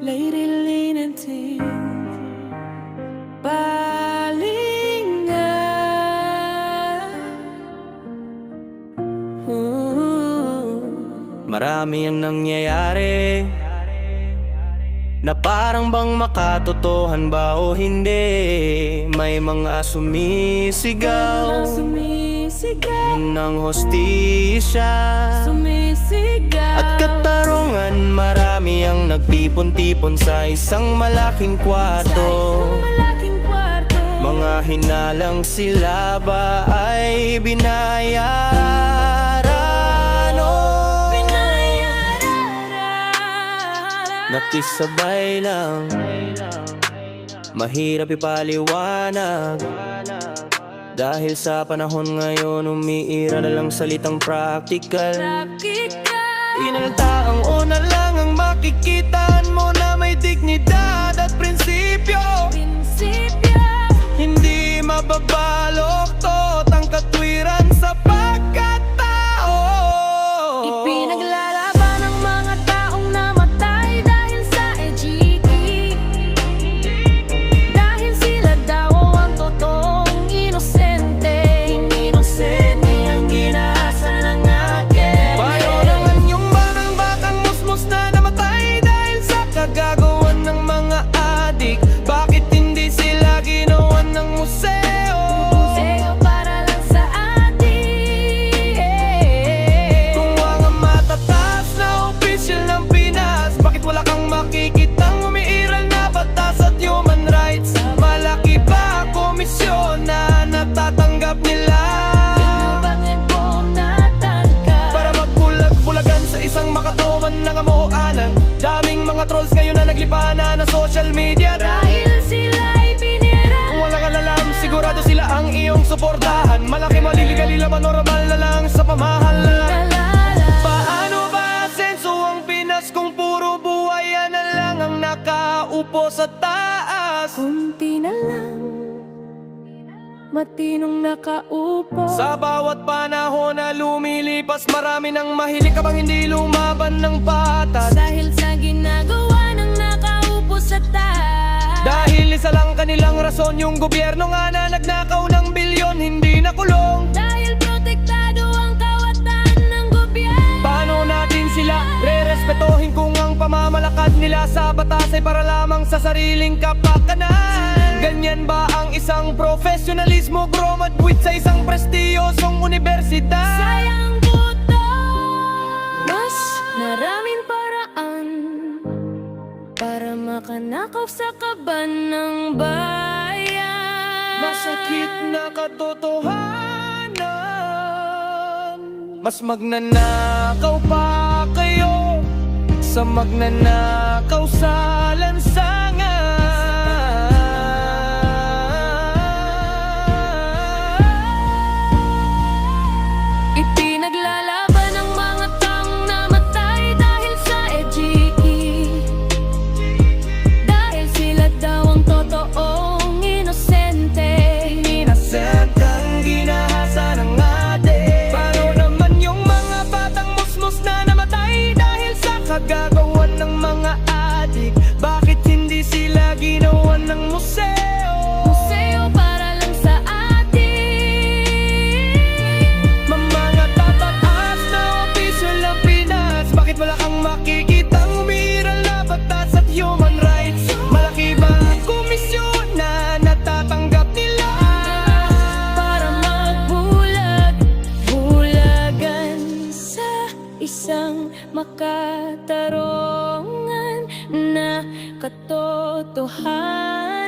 Lady Linating Palinga. Marami ang nangyayari na parang bang makatotohan ba o hindi. May mga sumisigaw ng hostisya at katarungan. Marami ang nagtipon-tipon sa isang malaking kwarto. Mga hinalang sila ba ay binayaran o nakisabay lang? Mahirap ipaliwanag dahil sa panahon ngayon umiira na lang salitang practical. Inalta ang una lang ang makikitaan mo na may dignidad at prinsipyo. Hindi mababaloktot ang katwiran sa pagkatao. Ipinaglalaban ng mga taong namatay dahil sa EJK, dahil sila daw ang totoong inosente. Inosente ang ginasa ng akin. Payo naman yung batang musmos na namatay dahil sa kagagawan ng mga adik. Bakit hindi sila ginawan ng museo? Museo para lang sa atin. Kung mga matataas na opisyal ng Pinas, bakit wala kang makikitang umiiral na batas at human rights? Malaki ba komisyon na natatanggap nila Bakit mo natanggap? para magbulag-bulagan sa isang makatoman ng amuanan? Daming mga trolls ngayon na naglipana na social media. Dahil sila'y pinira. Kung wala ka alam, sigurado sila ang iyong suportahan. Malaki maliligali laban, normal na lang sa pamahalaan. Paano ba asenso ang Pinas kung puro buhaya na lang ang nakaupo sa taas? Kunti na lang matinong nakaupo. Sa bawat panahon na lumilipas, marami nang mahilig ka bang hindi lumaban ng patas? Dahil sa ginagawa ng nakaupo sa taas. Dahil isa lang kanilang rason, yung gobyerno nga na nagnakaw ng bilyon, hindi nakulong. Dahil protektado ang kawatan ng gobyerno. Paano natin sila re-respetohin kung ang pamamalakad nila sa batas ay para lamang sa sariling kapakanan? Ganyan ba ang isang profesionalismo graduate sa isang prestiyosong universidad? Sayang buto. Mas maraming paraan para makanakaw sa kaban ng bayan. Masakit na katotohanan. Mas magnanakaw pa kayo sa magnanakaw sa lansangan. Ipinaglalaban ng mga taong namatay dahil sa EJK, dahil sila daw ang totoong inosente. Innocent ang ginahasa ng adik. Paano naman yung mga batang musmos na namatay dahil sa kagagawan ng mga adik? Bakit hindi sila ginawan ng museo? Museo para lang sa atin. Mga tataas na opisyal ng Pinas, bakit wala kang makikitang umiiral na batas at human rights? Malaki ba ang komisyon na natatanggap nila Para magbulag-bulagan sa isang makatarungan na katotohanan?